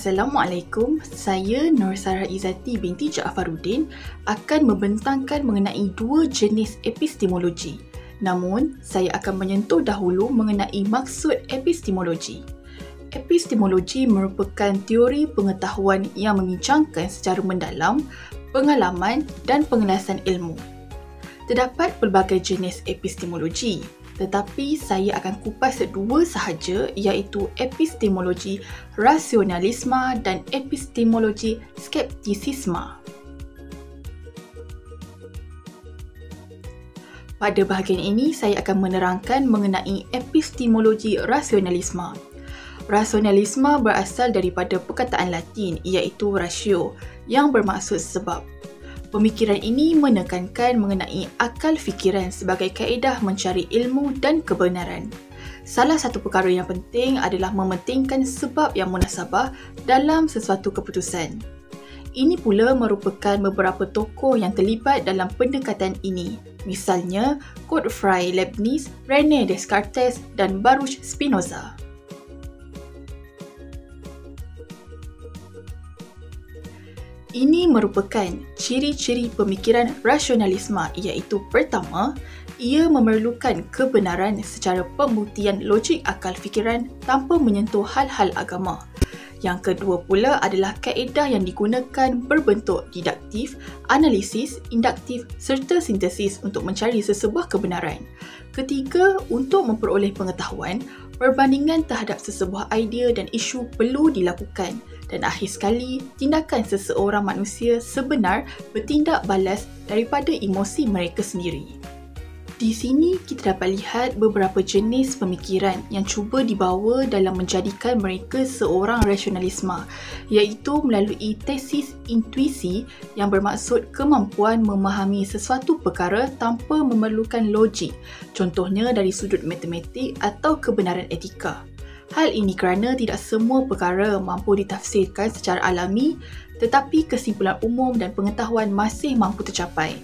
Assalamualaikum, saya Nur Sarah Izzati binti Ja'faruddin akan membentangkan mengenai dua jenis epistemologi. Namun, saya akan menyentuh dahulu mengenai maksud epistemologi. Epistemologi merupakan teori pengetahuan yang membincangkan secara mendalam pengalaman dan pengelasan ilmu. Terdapat pelbagai jenis epistemologi, tetapi saya akan kupas dua sahaja, iaitu epistemologi rasionalisme dan epistemologi skeptisisme. Pada bahagian ini, saya akan menerangkan mengenai epistemologi rasionalisme. Rasionalisme berasal daripada perkataan Latin, iaitu ratio, yang bermaksud sebab. Pemikiran ini menekankan mengenai akal fikiran sebagai kaedah mencari ilmu dan kebenaran. Salah satu perkara yang penting adalah mementingkan sebab yang munasabah dalam sesuatu keputusan. Ini pula merupakan beberapa tokoh yang terlibat dalam pendekatan ini. Misalnya, Gottfried Leibniz, René Descartes dan Baruch Spinoza. Ini merupakan ciri-ciri pemikiran rasionalisme, iaitu pertama, ia memerlukan kebenaran secara pembuktian logik akal fikiran tanpa menyentuh hal-hal agama. Yang kedua pula adalah kaedah yang digunakan berbentuk didaktif, analisis, induktif serta sintesis untuk mencari sesebuah kebenaran. Ketiga, untuk memperoleh pengetahuan, perbandingan terhadap sesebuah idea dan isu perlu dilakukan. Dan akhir sekali, tindakan seseorang manusia sebenar bertindak balas daripada emosi mereka sendiri. Di sini kita dapat lihat beberapa jenis pemikiran yang cuba dibawa dalam menjadikan mereka seorang rasionalisme, iaitu melalui tesis intuisi yang bermaksud kemampuan memahami sesuatu perkara tanpa memerlukan logik, contohnya dari sudut matematik atau kebenaran etika. Hal ini kerana tidak semua perkara mampu ditafsirkan secara alami, tetapi kesimpulan umum dan pengetahuan masih mampu tercapai.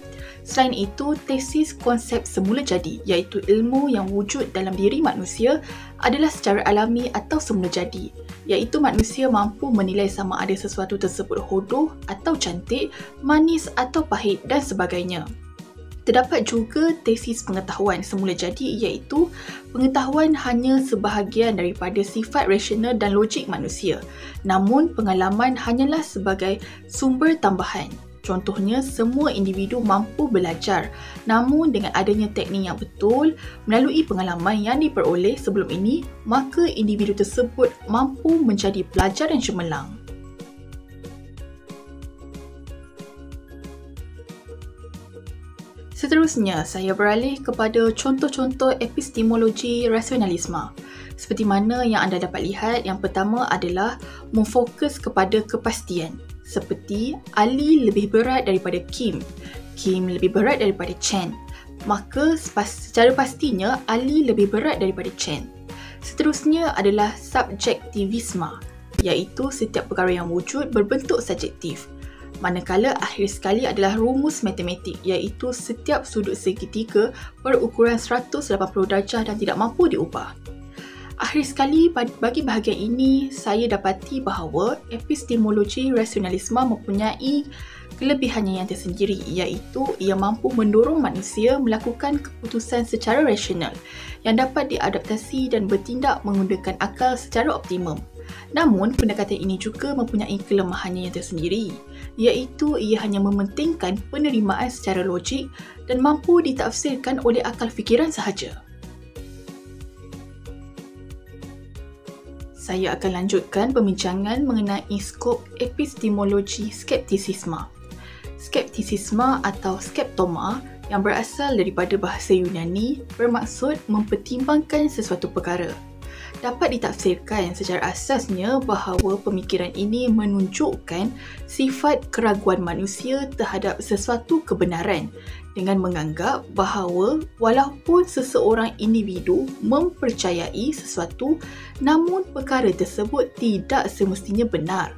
Selain itu, tesis konsep semula jadi, iaitu ilmu yang wujud dalam diri manusia, adalah secara alami atau semula jadi, iaitu manusia mampu menilai sama ada sesuatu tersebut hodoh atau cantik, manis atau pahit dan sebagainya. Terdapat juga tesis pengetahuan semula jadi, iaitu pengetahuan hanya sebahagian daripada sifat rasional dan logik manusia, namun pengalaman hanyalah sebagai sumber tambahan. Contohnya, semua individu mampu belajar, namun dengan adanya teknik yang betul melalui pengalaman yang diperoleh sebelum ini, maka individu tersebut mampu menjadi pelajar yang cemerlang. Seterusnya, saya beralih kepada contoh-contoh epistemologi rasionalisme. Seperti mana yang anda dapat lihat, yang pertama adalah memfokus kepada kepastian. Seperti Ali lebih berat daripada Kim, Kim lebih berat daripada Chen. Maka secara pastinya Ali lebih berat daripada Chen. Seterusnya adalah subjektivisme, iaitu setiap perkara yang wujud berbentuk subjektif. Manakala akhir sekali adalah rumus matematik, iaitu setiap sudut segitiga berukuran 180 darjah dan tidak mampu diubah. Akhir sekali, bagi bahagian ini, saya dapati bahawa epistemologi rasionalisme mempunyai kelebihannya yang tersendiri, iaitu ia mampu mendorong manusia melakukan keputusan secara rasional yang dapat diadaptasi dan bertindak menggunakan akal secara optimum. Namun, pendekatan ini juga mempunyai kelemahannya yang tersendiri, iaitu ia hanya mementingkan penerimaan secara logik dan mampu ditafsirkan oleh akal fikiran sahaja. Saya akan lanjutkan pembincangan mengenai skop epistemologi skeptisisme. Skeptisisme atau skeptoma yang berasal daripada bahasa Yunani bermaksud mempertimbangkan sesuatu perkara. Dapat ditafsirkan secara asasnya bahawa pemikiran ini menunjukkan sifat keraguan manusia terhadap sesuatu kebenaran dengan menganggap bahawa walaupun seseorang individu mempercayai sesuatu, namun perkara tersebut tidak semestinya benar.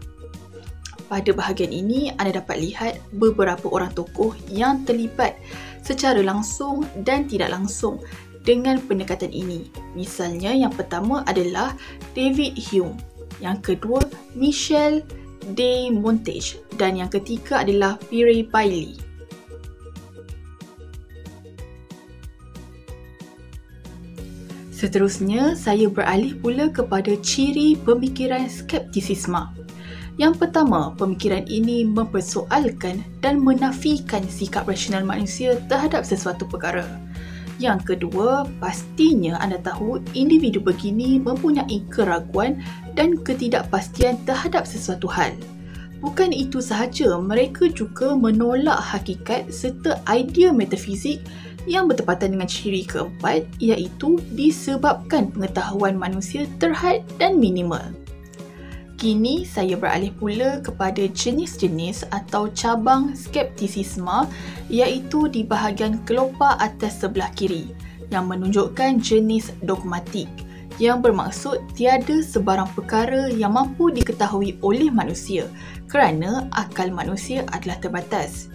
Pada bahagian ini, anda dapat lihat beberapa orang tokoh yang terlibat secara langsung dan tidak langsung dengan pendekatan ini. Misalnya, yang pertama adalah David Hume. Yang kedua, Michel de Montage. Dan yang ketiga adalah Pierre Bailly. Seterusnya, saya beralih pula kepada ciri pemikiran skeptisisme. Yang pertama, pemikiran ini mempersoalkan dan menafikan sikap rasional manusia terhadap sesuatu perkara. Yang kedua, pastinya anda tahu individu begini mempunyai keraguan dan ketidakpastian terhadap sesuatu hal. Bukan itu sahaja, mereka juga menolak hakikat serta idea metafizik yang bertepatan dengan ciri keempat, iaitu disebabkan pengetahuan manusia terhad dan minimal. Kini saya beralih pula kepada jenis-jenis atau cabang skeptisisme, iaitu di bahagian kelopak atas sebelah kiri yang menunjukkan jenis dogmatik, yang bermaksud tiada sebarang perkara yang mampu diketahui oleh manusia kerana akal manusia adalah terbatas.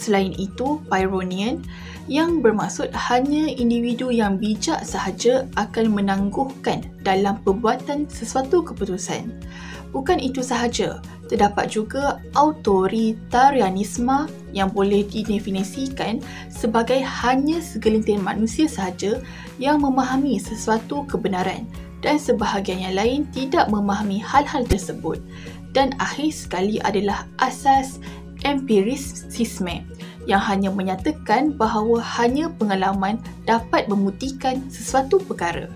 Selain itu, Pyrrhonian yang bermaksud hanya individu yang bijak sahaja akan menangguhkan dalam perbuatan sesuatu keputusan. Bukan itu sahaja, terdapat juga autoritarianisme yang boleh didefinisikan sebagai hanya segelintir manusia sahaja yang memahami sesuatu kebenaran dan sebahagian yang lain tidak memahami hal-hal tersebut. Dan akhir sekali adalah asas empirisisme yang hanya menyatakan bahawa hanya pengalaman dapat membuktikan sesuatu perkara.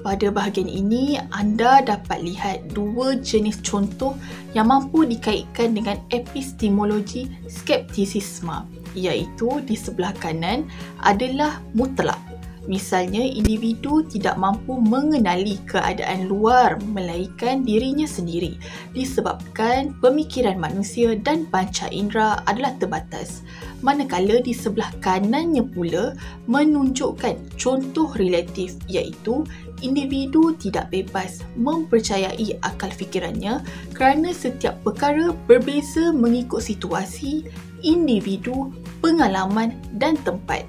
Pada bahagian ini, anda dapat lihat dua jenis contoh yang mampu dikaitkan dengan epistemologi skeptisisme, iaitu di sebelah kanan adalah mutlak. Misalnya, individu tidak mampu mengenali keadaan luar melainkan dirinya sendiri disebabkan pemikiran manusia dan panca indera adalah terbatas. Manakala di sebelah kanannya pula menunjukkan contoh relatif, iaitu individu tidak bebas mempercayai akal fikirannya kerana setiap perkara berbeza mengikut situasi, individu, pengalaman dan tempat.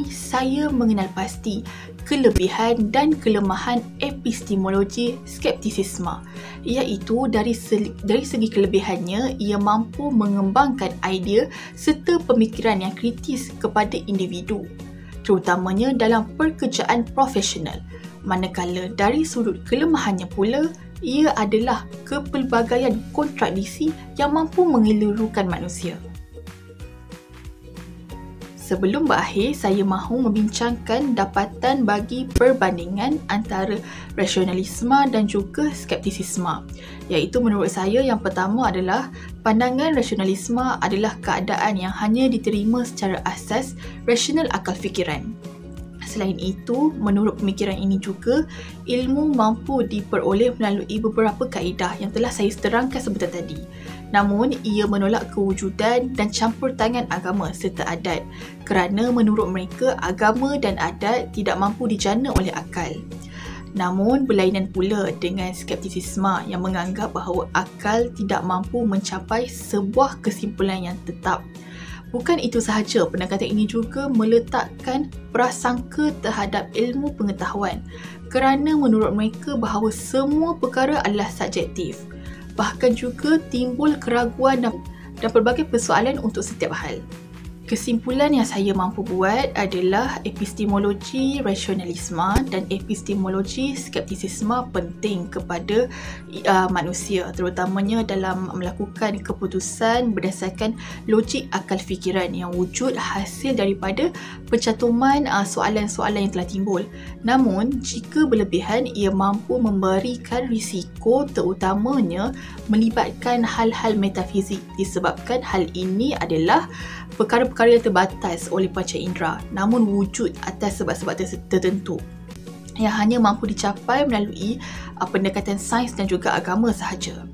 Saya mengenal pasti kelebihan dan kelemahan epistemologi skeptisisme, iaitu dari segi kelebihannya, ia mampu mengembangkan idea serta pemikiran yang kritis kepada individu, terutamanya dalam pekerjaan profesional. Manakala dari sudut kelemahannya pula, ia adalah kepelbagaian kontradiksi yang mampu mengelirukan manusia. Sebelum berakhir, saya mahu membincangkan dapatan bagi perbandingan antara rasionalisme dan juga skeptisisme. Iaitu menurut saya yang pertama adalah pandangan rasionalisme adalah keadaan yang hanya diterima secara asas rasional akal fikiran. Selain itu, menurut pemikiran ini juga, ilmu mampu diperoleh melalui beberapa kaedah yang telah saya terangkan sebentar tadi. Namun, ia menolak kewujudan dan campur tangan agama serta adat kerana menurut mereka agama dan adat tidak mampu dijana oleh akal. Namun, berlainan pula dengan skeptisisme yang menganggap bahawa akal tidak mampu mencapai sebuah kesimpulan yang tetap. Bukan itu sahaja, pendekatan ini juga meletakkan prasangka terhadap ilmu pengetahuan kerana menurut mereka bahawa semua perkara adalah subjektif. Bahkan juga timbul keraguan dan pelbagai persoalan untuk setiap hal. Kesimpulan yang saya mampu buat adalah epistemologi rasionalisme dan epistemologi skeptisisme penting kepada manusia, terutamanya dalam melakukan keputusan berdasarkan logik akal fikiran yang wujud hasil daripada pencantuman soalan-soalan yang telah timbul. Namun, jika berlebihan, ia mampu memberikan risiko, terutamanya melibatkan hal-hal metafizik disebabkan hal ini adalah perkara-perkara yang terbatas oleh panca indera namun wujud atas sebab-sebab tertentu yang hanya mampu dicapai melalui pendekatan sains dan juga agama sahaja.